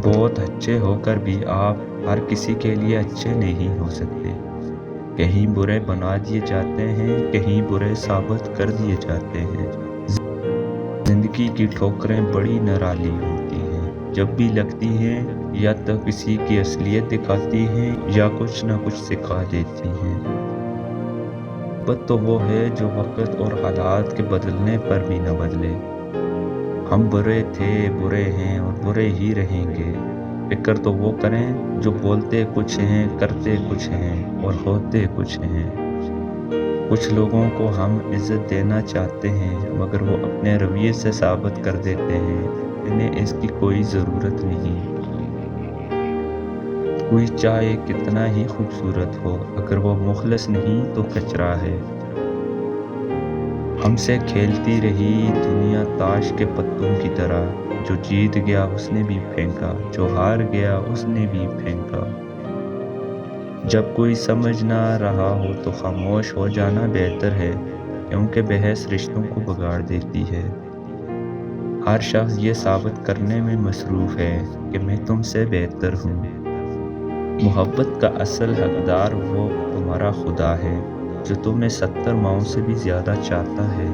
بہت اچھے ہو کر بھی آپ ہر کسی کے لیے اچھے نہیں ہو سکتے۔ کہیں برے بنا دیے جاتے ہیں، کہیں برے ثابت کر دیے جاتے ہیں۔ زندگی کی ٹھوکریں بڑی نرالی ہوتی ہیں، جب بھی لگتی ہیں یا تو کسی کی اصلیت دکھاتی ہیں یا کچھ نہ کچھ سکھا دیتی ہیں۔ محبت تو وہ ہے جو وقت اور حالات کے بدلنے پر بھی نہ بدلے۔ ہم برے تھے، برے ہیں اور برے ہی رہیں گے۔ فکر تو وہ کریں جو بولتے کچھ ہیں، کرتے کچھ ہیں اور ہوتے کچھ ہیں۔ کچھ لوگوں کو ہم عزت دینا چاہتے ہیں مگر وہ اپنے رویے سے ثابت کر دیتے ہیں انہیں اس کی کوئی ضرورت نہیں۔ کوئی چاہے کتنا ہی خوبصورت ہو، اگر وہ مخلص نہیں تو کچرا ہے۔ ہم سے کھیلتی رہی دنیا تاش کے پتوں کی طرح، جو جیت گیا اس نے بھی پھینکا، جو ہار گیا اس نے بھی پھینکا۔ جب کوئی سمجھ نہ رہا ہو تو خاموش ہو جانا بہتر ہے، کیونکہ بحث رشتوں کو بگاڑ دیتی ہے۔ ہر شخص یہ ثابت کرنے میں مصروف ہے کہ میں تم سے بہتر ہوں۔ محبت کا اصل حقدار وہ تمہارا خدا ہے جو تمہیں 70 ماؤں سے بھی زیادہ چاہتا ہے۔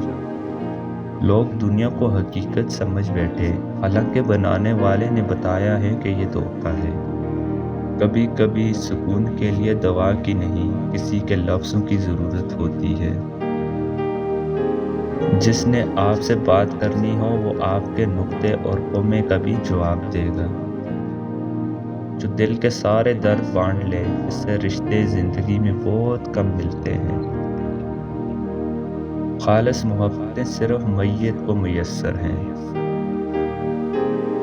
لوگ دنیا کو حقیقت سمجھ بیٹھے، حالانکہ بنانے والے نے بتایا ہے کہ یہ دھوکہ ہے۔ کبھی کبھی سکون کے لیے دوا کی نہیں، کسی کے لفظوں کی ضرورت ہوتی ہے۔ جس نے آپ سے بات کرنی ہو وہ آپ کے نکتے اور قومے کا بھی جواب دے گا۔ جو دل کے سارے درد بانٹ لے، اس سے رشتے زندگی میں بہت کم ملتے ہیں۔ خالص محبتیں صرف میت کو میسر ہیں۔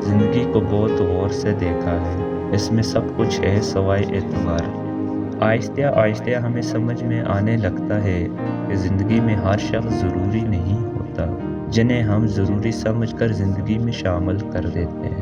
زندگی کو بہت غور سے دیکھا ہے، اس میں سب کچھ ہے سوائے اعتبار۔ آہستہ آہستہ ہمیں سمجھ میں آنے لگتا ہے کہ زندگی میں ہر شخص ضروری نہیں ہوتا، جنہیں ہم ضروری سمجھ کر زندگی میں شامل کر دیتے ہیں۔